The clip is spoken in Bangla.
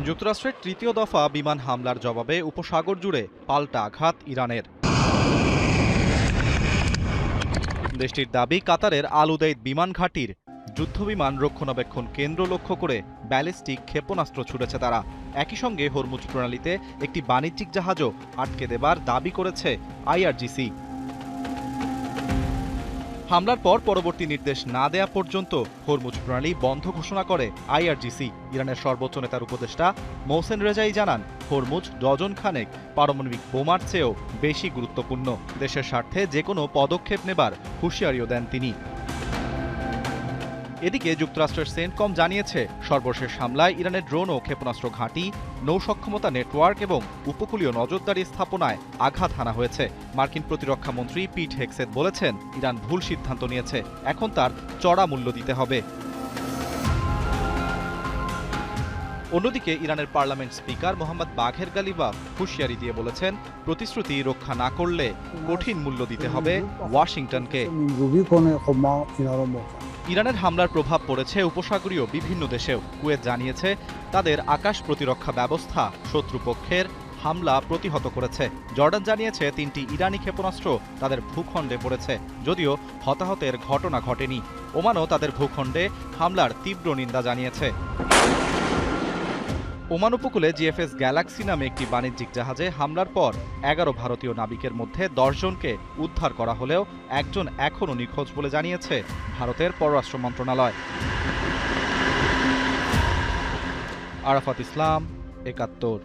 যুক্তরাষ্ট্রের তৃতীয় দফা বিমান হামলার জবাবে উপসাগর জুড়ে পাল্টা আঘাত ইরানের। দেশটির দাবি, কাতারের আল উদেইদ বিমান ঘাঁটির যুদ্ধবিমান রক্ষণাবেক্ষণ কেন্দ্র লক্ষ্য করে ব্যালিস্টিক ক্ষেপণাস্ত্র ছুড়েছে তারা। একই সঙ্গে হরমুজ প্রণালীতে একটি বাণিজ্যিক জাহাজও আটকে দেবার দাবি করেছে আইআরজিসি। হামলার পর পরবর্তী নির্দেশ না দেয়া পর্যন্ত হরমুজ প্রণালী বন্ধ ঘোষণা করে আইআরজিসি। ইরানের সর্বোচ্চ নেতার উপদেষ্টা মোহসেন রেজাই জানান, হরমুজ ডজন খানেক পারমাণবিক বোমার চেয়েও বেশি গুরুত্বপূর্ণ। দেশের স্বার্থে যে কোনো পদক্ষেপ নেবার হুঁশিয়ারিও দেন তিনি। এদিকে যুক্তরাষ্ট্রের সেন্টকম জানিয়েছে, সর্বশেষ হামলায় ইরানের ড্রোন ও ক্ষেপণাস্ত্র ঘাঁটি, নৌসক্ষমতা নেটওয়ার্ক এবং উপকূলীয় নজরদারি স্থাপনায় আঘাত হানা হয়েছে। মার্কিন প্রতিরক্ষা মন্ত্রী পিট হেগসেথ বলেছেন, ইরান ভুল সিদ্ধান্ত নিয়েছে, এখন তার চড়া মূল্য দিতে হবে। অন্যদিকে ইরানের পার্লামেন্ট স্পিকার মোহাম্মদ বাঘের গালিবাফ হুঁশিয়ারি দিয়ে বলেছেন, প্রতিশ্রুতি রক্ষা না করলে কঠিন মূল্য দিতে হবে ওয়াশিংটনকে। ইরানের হামলার প্রভাব পড়েছে উপসাগরীয় বিভিন্ন দেশেও। কুয়েত জানিয়েছে, তাদের আকাশ প্রতিরক্ষা ব্যবস্থা শত্রুপক্ষের হামলা প্রতিহত করেছে। জর্ডান জানিয়েছে, 3টি ইরানি ক্ষেপণাস্ত্র তাদের ভূখণ্ডে পড়েছে, যদিও হতাহতের ঘটনা ঘটেনি। ওমানও তাদের ভূখণ্ডে হামলার তীব্র নিন্দা জানিয়েছে। ওমান উপকূলে জিএফএস গ্যালাক্সি নামে একটি বাণিজ্যিক জাহাজে হামলার পর 11 ভারতীয় নাবিকের মধ্যে 10 জনকে উদ্ধার করা হলেও একজন এখনও নিখোঁজ বলে জানিয়েছে ভারতের পররাষ্ট্র মন্ত্রণালয়। আরাফাত ইসলাম, ৭১।